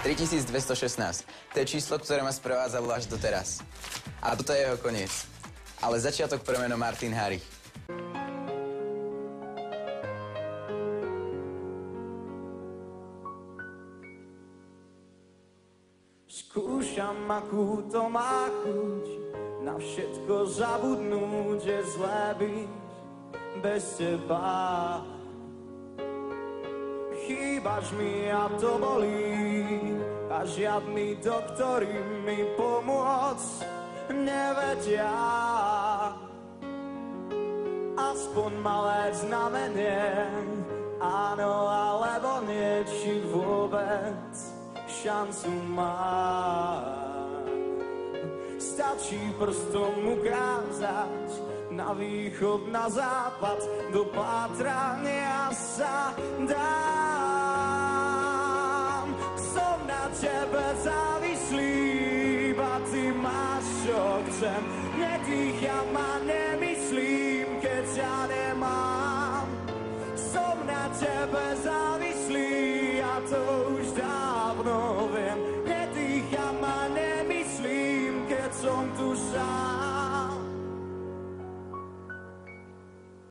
3216. To je číslo, ktoré ma sprevádzalo až doteraz. A toto je jeho koniec. Ale začiatok pre meno Martin Harry. Skúšam, akú to má chuť, na všetko zabudnúť, je zlé byť bez teba. Chýbaš mi a to bolí, a žiadny doktori mi pomôcť nevedia. Aspoň malé znamenie, áno alebo nie, či vôbec šancu má. Stačí prstom ukázať na východ, na západ, do pátrania sa dám. Som na tebe závislý, iba ty máš, čo chcem. Nedýcham a nemyslím, keď ťa nemám. Som na tebe závislý a to už dávno.